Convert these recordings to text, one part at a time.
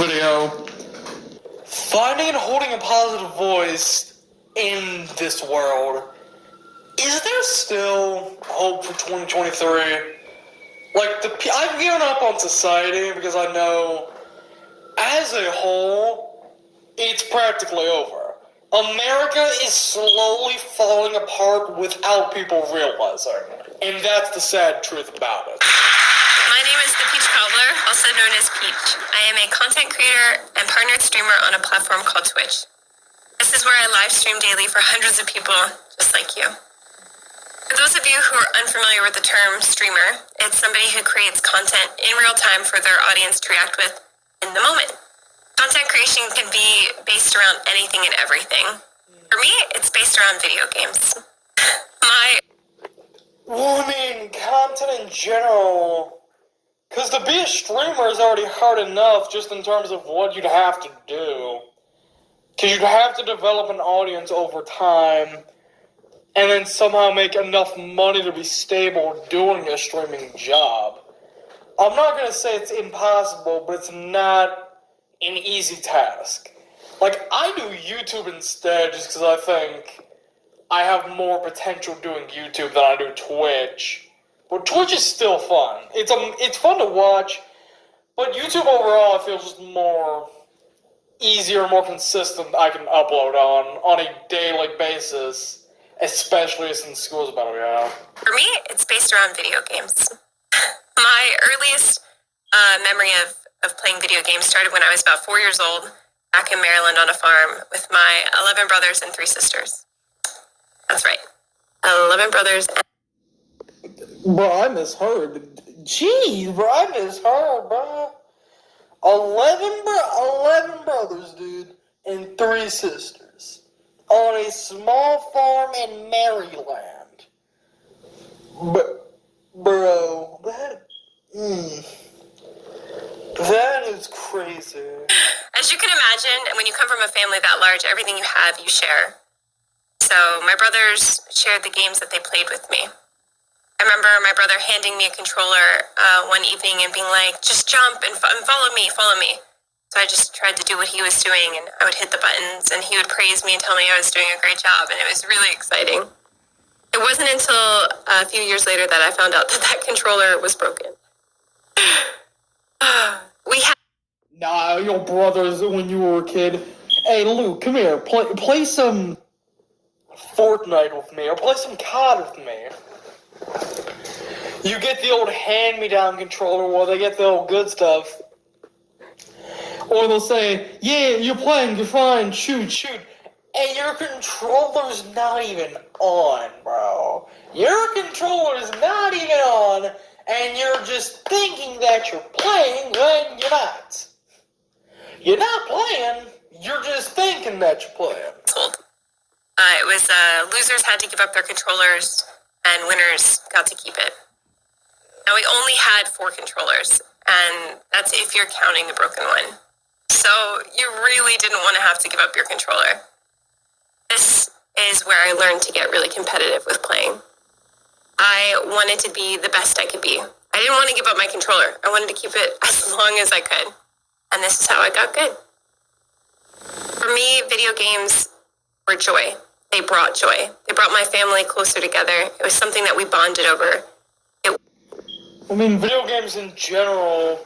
video. Finding and holding a positive voice in this world. Is there still hope for 2023? I've given up on society because I know, as a whole, it's practically over. America is slowly falling apart without people realizing. And that's the sad truth about it. My name is the Peach Cobbler, also known as Peach. I am a content creator and partnered streamer on a platform called Twitch. This is where I live stream daily for hundreds of people just like you. For those of you who are unfamiliar with the term streamer, it's somebody who creates content in real time for their audience to react with in the moment. Content creation can be based around anything and everything. For me, it's based around video games. Content in general. Because to be a streamer is already hard enough just in terms of what you'd have to do. Because you'd have to develop an audience over time and then somehow make enough money to be stable doing a streaming job. I'm not going to say it's impossible, but it's not an easy task. I do YouTube instead just because I think I have more potential doing YouTube than I do Twitch. But Twitch is still fun. It's fun to watch, but YouTube overall I feel is just more easier, more consistent I can upload on a daily basis, especially since school's about to be out. For me, it's based around video games. My earliest memory of playing video games started when I was about 4 years old, back in Maryland on a farm with my 11 brothers and 3 sisters. That's right. 11 brothers and... Bro, I misheard. Jeez, bro, I misheard, bro. 11 brothers, dude, and 3 sisters. On a small farm in Maryland. Bro, that is crazy. As you can imagine, when you come from a family that large, everything you have, you share. So my brothers shared the games that they played with me. I remember my brother handing me a controller one evening and being like, just jump and follow me. So I just tried to do what he was doing, and I would hit the buttons, and he would praise me and tell me I was doing a great job, and it was really exciting. It wasn't until a few years later that I found out that controller was broken. Nah, your brothers when you were a kid. Hey, Luke, come here. Play some Fortnite with me, or play some COD with me. You get the old hand-me-down controller, or they get the old good stuff. Or they'll say, yeah, you're playing, you're fine, shoot. And your controller's not even on, bro. Your controller's not even on, and you're just thinking that you're playing when you're not. You're not playing, you're just thinking that you're playing. It was losers had to give up their controllers, and winners got to keep it. Now, we only had 4 controllers, and that's if you're counting the broken one. So you really didn't want to have to give up your controller. This is where I learned to get really competitive with playing. I wanted to be the best I could be. I didn't want to give up my controller. I wanted to keep it as long as I could. And this is how I got good. For me, video games were joy. They brought joy. They brought my family closer together. It was something that we bonded over. Video games in general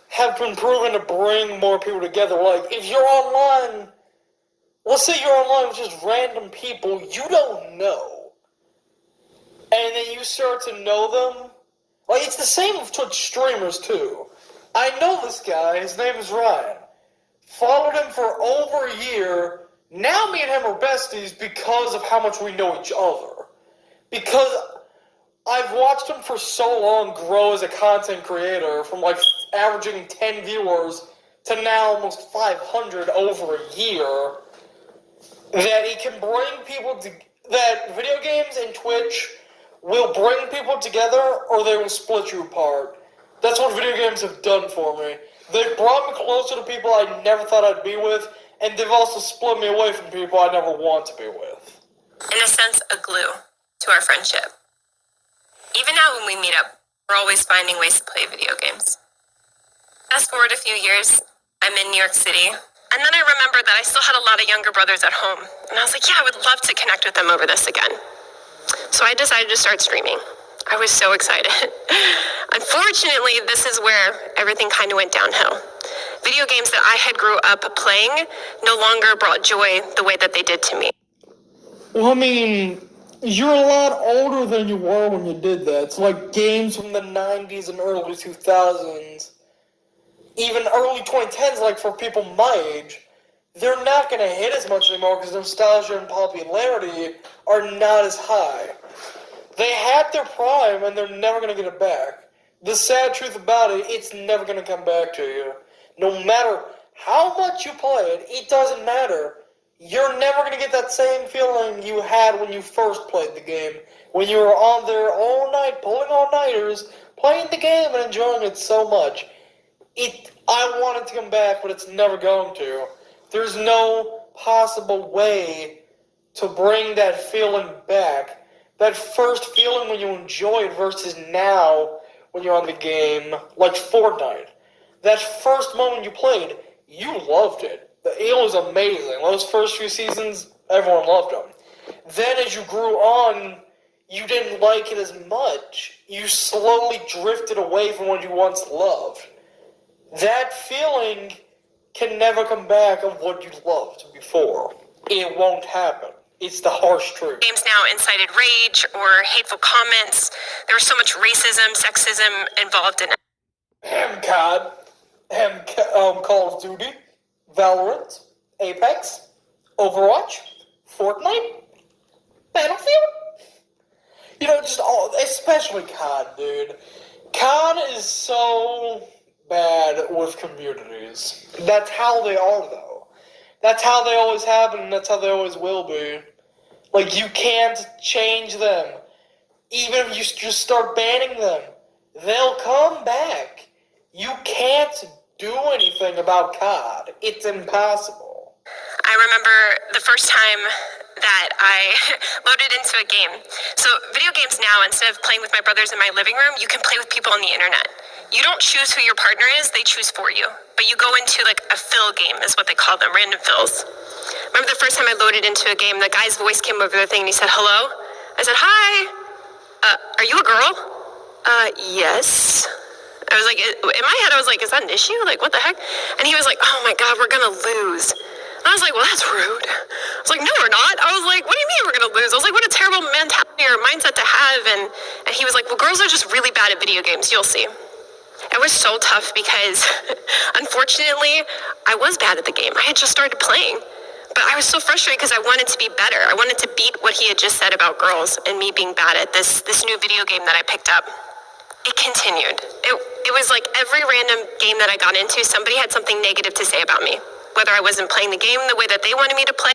have been proven to bring more people together. If you're online, let's say you're online with just random people you don't know, and then you start to know them. It's the same with Twitch streamers, too. I know this guy. His name is Ryan. Followed him for over a year. Now me and him are besties because of how much we know each other. Because I've watched him for so long grow as a content creator from averaging 10 viewers to now almost 500 over a year, that he can bring people that video games and Twitch will bring people together or they will split you apart. That's what video games have done for me. They've brought me closer to people I never thought I'd be with, and they've also split me away from people I never want to be with. In a sense, a glue to our friendship. Even now when we meet up, we're always finding ways to play video games. Fast forward a few years, I'm in New York City. And then I remembered that I still had a lot of younger brothers at home. And I was like, yeah, I would love to connect with them over this again. So I decided to start streaming. I was so excited. Unfortunately, this is where everything kind of went downhill. Video games that I had grew up playing no longer brought joy the way that they did to me. Well, I mean, you're a lot older than you were when you did that. It's like games from the 90s and early 2000s, even early 2010s, like for people my age, they're not going to hit as much anymore because nostalgia and popularity are not as high. They had their prime and they're never going to get it back. The sad truth about it, it's never going to come back to you. No matter how much you play it, it doesn't matter. You're never going to get that same feeling you had when you first played the game. When you were on there all night, pulling all-nighters, playing the game and enjoying it so much. I want it to come back, but it's never going to. There's no possible way to bring that feeling back. That first feeling when you enjoy it versus now when you're on the game, like Fortnite. That first moment you played, you loved it. It was amazing. Those first few seasons, everyone loved them. Then as you grew on, you didn't like it as much. You slowly drifted away from what you once loved. That feeling can never come back of what you loved before. It won't happen. It's the harsh truth. Games now incited rage or hateful comments. There was so much racism, sexism involved in it. COD, Call of Duty, Valorant, Apex, Overwatch, Fortnite, Battlefield. You know, just all, especially COD, dude. COD is so bad with communities. That's how they are, though. That's how they always have been, and that's how they always will be. Like, you can't change them. Even if you just start banning them, they'll come back. You can't do anything about COD. It's impossible. I remember the first time that I loaded into a game. So video games now, instead of playing with my brothers in my living room, you can play with people on the internet. You don't choose who your partner is, they choose for you. But you go into like a fill game is what they call them, random fills. Remember the first time I loaded into a game, the guy's voice came over the thing and he said, hello? I said, hi. Are you a girl? Yes. I was like, in my head, I was like, is that an issue? Like, what the heck? And he was like, oh my God, we're gonna lose. I was like, well, that's rude. I was like, no, we're not. I was like, what do you mean we're going to lose? I was like, what a terrible mentality or mindset to have. And he was like, well, girls are just really bad at video games. You'll see. It was so tough because, unfortunately, I was bad at the game. I had just started playing. But I was so frustrated because I wanted to be better. I wanted to beat what he had just said about girls and me being bad at this new video game that I picked up. It continued. It was like every random game that I got into, somebody had something negative to say about me. Whether I wasn't playing the game the way that they wanted me to play.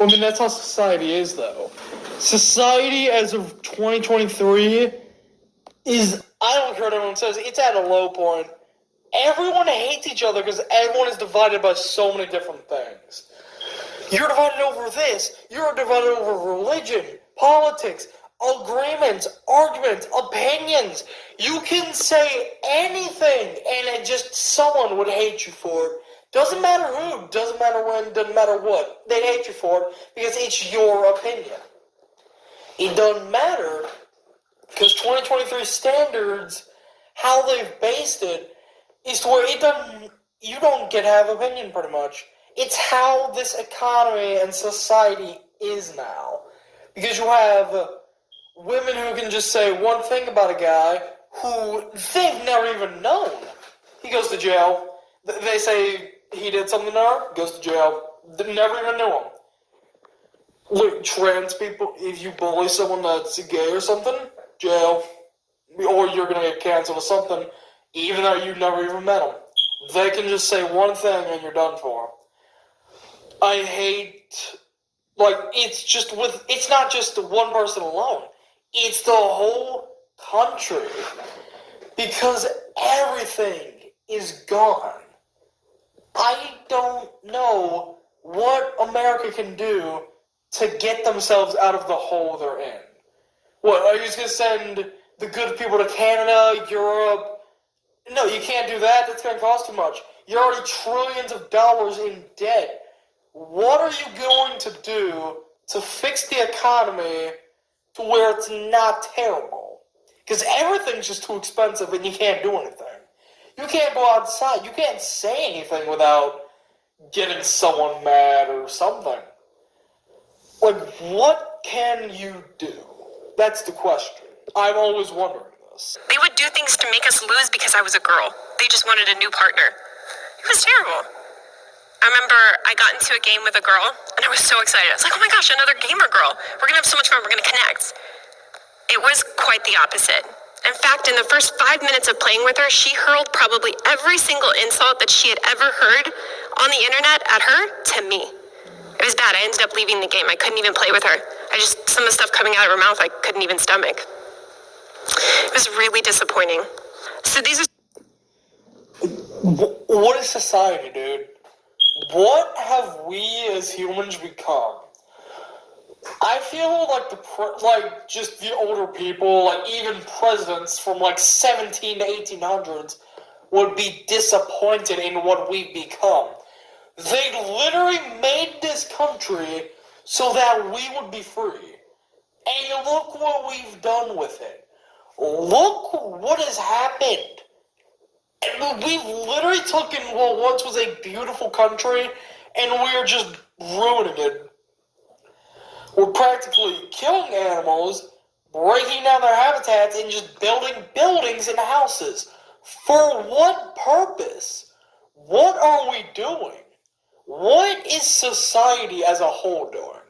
I mean, that's how society is, though. Society as of 2023 is, I don't care what everyone says, it's at a low point. Everyone hates each other because everyone is divided by so many different things. You're divided over this. You're divided over religion, politics, agreements, arguments, opinions. You can say anything and someone would hate you for it. Doesn't matter who, doesn't matter when, doesn't matter what. They'd hate you for it because it's your opinion. It doesn't matter because 2023 standards, how they've based it, is to where you don't get to have opinion pretty much. It's how this economy and society is now. Because you have women who can just say one thing about a guy who they've never even known. He goes to jail. They say he did something to her, goes to jail. They never even knew him. Look, trans people, if you bully someone that's gay or something, jail. Or you're going to get canceled or something, even though you never even met them. They can just say one thing and you're done for. I hate, it's not just one person alone. It's the whole country. Because everything is gone. I don't know what America can do to get themselves out of the hole they're in. What, are you just going to send the good people to Canada, Europe? No, you can't do that. That's going to cost too much. You're already trillions of dollars in debt. What are you going to do to fix the economy to where it's not terrible? Because everything's just too expensive and you can't do anything. You can't go outside. You can't say anything without getting someone mad or something. Like, what can you do? That's the question. I'm always wondering this. They would do things to make us lose because I was a girl. They just wanted a new partner. It was terrible. I remember I got into a game with a girl, and I was so excited. I was like, oh my gosh, another gamer girl. We're going to have so much fun. We're going to connect. It was quite the opposite. In fact, in the first 5 minutes of playing with her, she hurled probably every single insult that she had ever heard on the internet at her to me. It was bad. I ended up leaving the game. I couldn't even play with her. Some of the stuff coming out of her mouth, I couldn't even stomach. It was really disappointing. So these are... What is society, dude? What have we as humans become? I feel like just the older people, like even presidents from like 17 to 1800s would be disappointed in what we've become. They literally made this country so that we would be free. And look what we've done with it. Look what has happened. And we've literally taken what once was a beautiful country and we're just ruining it. We're practically killing animals, breaking down their habitats, and just building buildings and houses. For what purpose? What are we doing? What is society as a whole doing?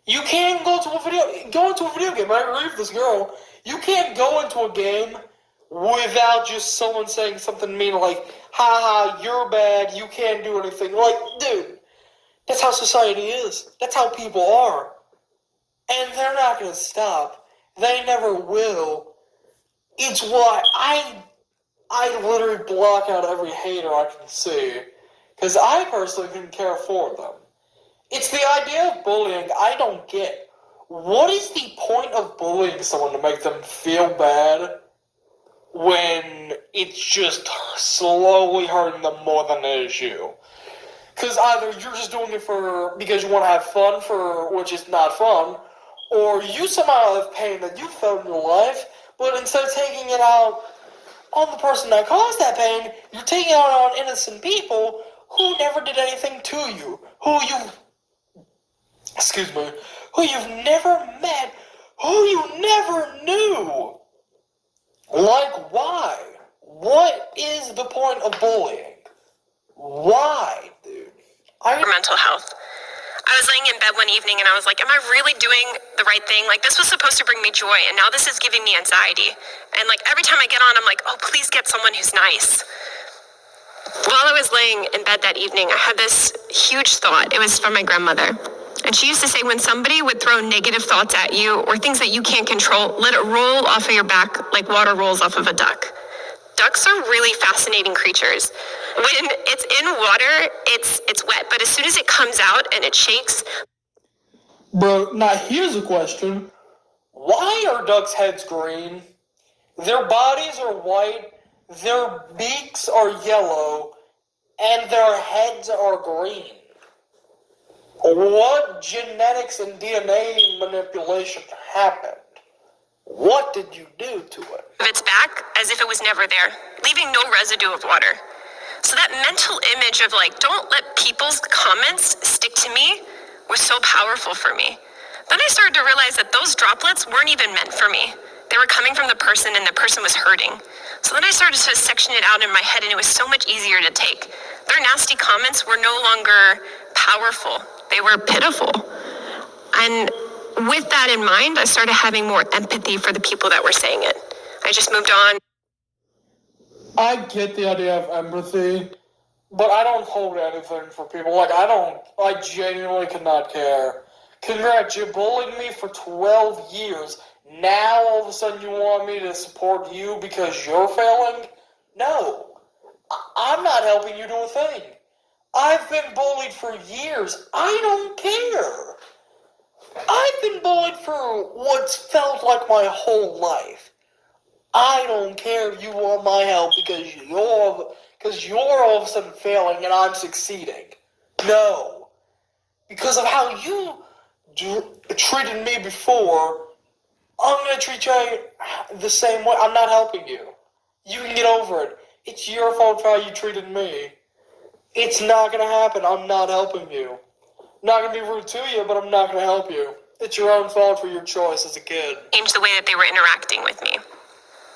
You can't go into a video game. I agree with this girl. You can't go into a game without just someone saying something mean like, haha, you're bad, you can't do anything. Like, dude, that's how society is. That's how people are. And they're not going to stop. They never will. It's why I literally block out every hater I can see. Because I personally couldn't care for them. It's the idea of bullying I don't get. What is the point of bullying someone to make them feel bad when it's just slowly hurting them more than it is you? Because either you're just doing it because you want to have fun, which is not fun, or you somehow have pain that you felt in your life, but instead of taking it out on the person that caused that pain, you're taking it out on innocent people who never did anything to you, who you've never met, who you never knew. Like, why? What is the point of bullying? Why, dude? Mental health. I was laying in bed one evening and I was like, am I really doing the right thing? Like, this was supposed to bring me joy, and now this is giving me anxiety. And like, every time I get on, I'm like, oh, please get someone who's nice. While I was laying in bed that evening, I had this huge thought. It was from my grandmother. And she used to say, when somebody would throw negative thoughts at you or things that you can't control, let it roll off of your back like water rolls off of a duck. Ducks are really fascinating creatures. When it's in water, it's wet, but as soon as it comes out and it shakes... Bro, now here's a question. Why are ducks' heads green? Their bodies are white, their beaks are yellow, and their heads are green. What genetics and DNA manipulation happened? What did you do to it? Its back as if it was never there, leaving no residue of water. So that mental image of like, don't let people's comments stick to me was so powerful for me. Then I started to realize that those droplets weren't even meant for me. They were coming from the person and the person was hurting. So then I started to section it out in my head and it was so much easier to take. Their nasty comments were no longer powerful. They were pitiful. And with that in mind, I started having more empathy for the people that were saying it. I just moved on. I get the idea of empathy, but I don't hold anything for people. I genuinely could not care. Congrats, you bullied me for 12 years. Now all of a sudden you want me to support you because you're failing? No. I'm not helping you do a thing. I've been bullied for years. I don't care. I've been bullied for what's felt like my whole life. I don't care if you want my help because because you're all of a sudden failing and I'm succeeding. No. Because of how you treated me before, I'm going to treat you the same way. I'm not helping you. You can get over it. It's your fault for how you treated me. It's not going to happen. I'm not helping you. I'm not going to be rude to you, but I'm not going to help you. It's your own fault for your choice as a kid. Change the way that they were interacting with me.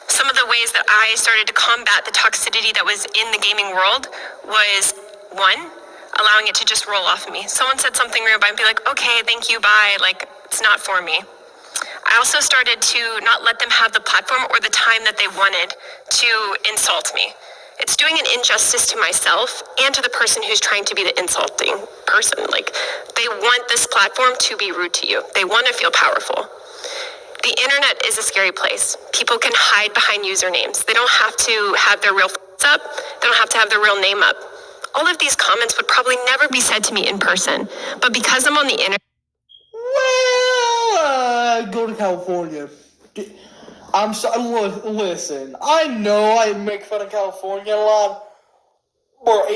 Some of the ways that I started to combat the toxicity that was in the gaming world was, one, allowing it to just roll off of me. Someone said something real, I'd be like, okay, thank you, bye. Like, it's not for me. I also started to not let them have the platform or the time that they wanted to insult me. It's doing an injustice to myself and to the person who's trying to be the insulting person. Like, they want this platform to be rude to you. They want to feel powerful. The internet is a scary place. People can hide behind usernames. They don't have to have their real face up. They don't have to have their real name up. All of these comments would probably never be said to me in person, but because I'm on the internet. Well, go to California. I'm sorry, listen, I know I make fun of California a lot, but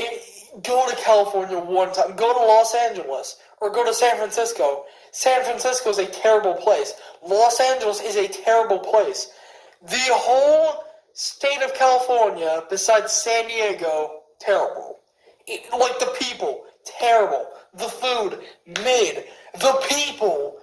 go to California one time. Go to Los Angeles, or go to San Francisco. San Francisco is a terrible place. Los Angeles is a terrible place. The whole state of California, besides San Diego, terrible. Like, the people, terrible. The food, mid. The people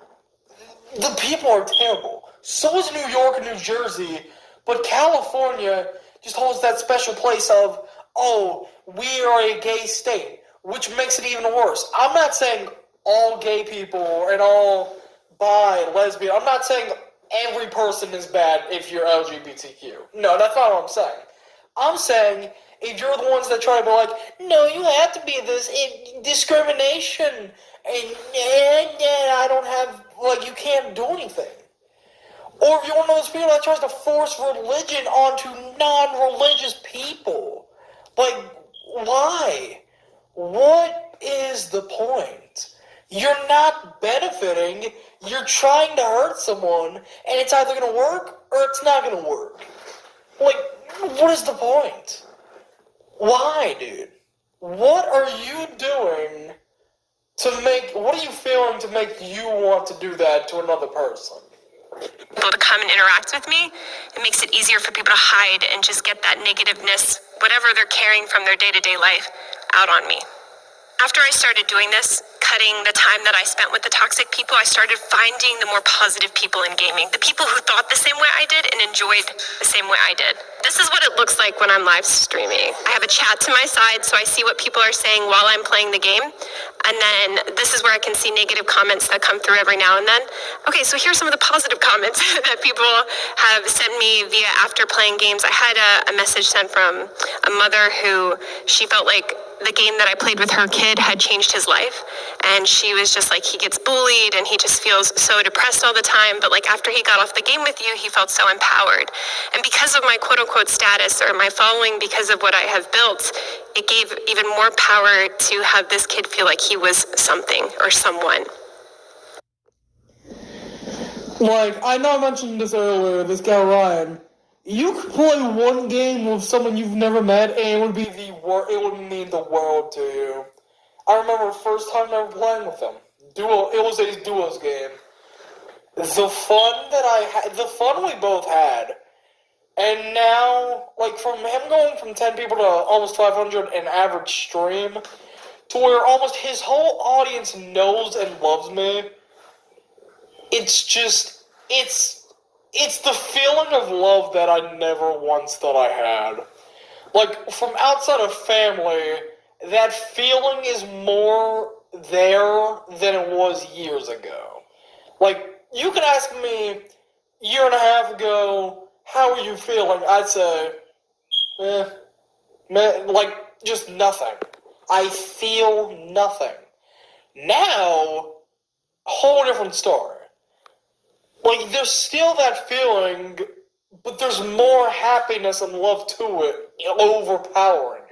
are terrible. So is New York and New Jersey, but California just holds that special place of, oh, we are a gay state, which makes it even worse. I'm not saying all gay people and all bi, lesbian, I'm not saying every person is bad if you're LGBTQ. No, that's not what I'm saying. I'm saying if you're the ones that try to be like, no, you have to be this discrimination, and I don't have, like, you can't do anything. Or if you're one of those people that tries to force religion onto non-religious people. Like, why? What is the point? You're not benefiting. You're trying to hurt someone, and it's either going to work or it's not going to work. Like, what is the point? Why, dude? What are you doing what are you feeling to make you want to do that to another person? People to come and interact with me, it makes it easier for people to hide and just get that negativeness, whatever they're carrying from their day-to-day life, out on me. After I started doing this, cutting the time that I spent with the toxic people, I started finding the more positive people in gaming. The people who thought the same way I did and enjoyed the same way I did. This is what it looks like when I'm live streaming. I have a chat to my side so I see what people are saying while I'm playing the game. And then this is where I can see negative comments that come through every now and then. Okay, so here's some of the positive comments that people have sent me via after playing games. I had a message sent from a mother who she felt like the game that I played with her kid had changed his life. And she was just like, he gets bullied and he just feels so depressed all the time. But like after he got off the game with you, he felt so empowered. And because of my quote unquote status or my following, because of what I have built, it gave even more power to have this kid feel like he was something or someone. Like, I know I mentioned this earlier, this guy Ryan. You could play one game with someone you've never met, and it would be it would mean the world to you. I remember the first time ever playing with him. It was a duos game. The fun we both had, and now, like, from him going from 10 people to almost 500 an average stream, to where almost his whole audience knows and loves me. It's just, it's the feeling of love that I never once thought I had. Like, from outside of family, that feeling is more there than it was years ago. Like, you could ask me a year and a half ago, how are you feeling? I'd say, like, just nothing. I feel nothing. Now, whole different story. Like, there's still that feeling, but there's more happiness and love to it, overpowering it.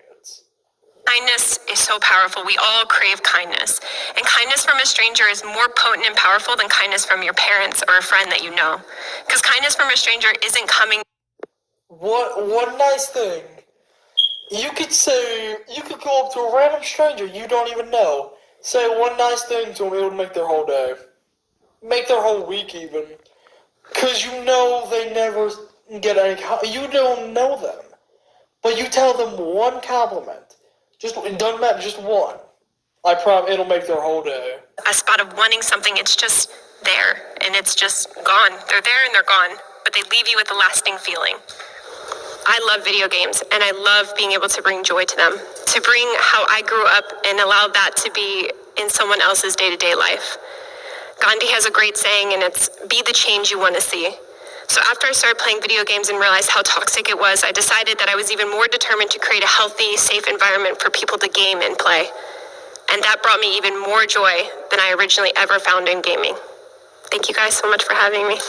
Kindness is so powerful. We all crave kindness. And kindness from a stranger is more potent and powerful than kindness from your parents or a friend that you know. Because kindness from a stranger isn't coming. One nice thing You could go up to a random stranger you don't even know, say one nice thing to them, it would make their whole day. Make their whole week even. Because you know they never get any, you don't know them. But you tell them one compliment. It doesn't matter, just one. I promise it'll make their whole day. A spot of wanting something, it's just there, and it's just gone. They're there and they're gone, but they leave you with a lasting feeling. I love video games, and I love being able to bring joy to them, to bring how I grew up and allow that to be in someone else's day-to-day life. Gandhi has a great saying, and it's, be the change you want to see. So after I started playing video games and realized how toxic it was, I decided that I was even more determined to create a healthy, safe environment for people to game and play. And that brought me even more joy than I originally ever found in gaming. Thank you guys so much for having me.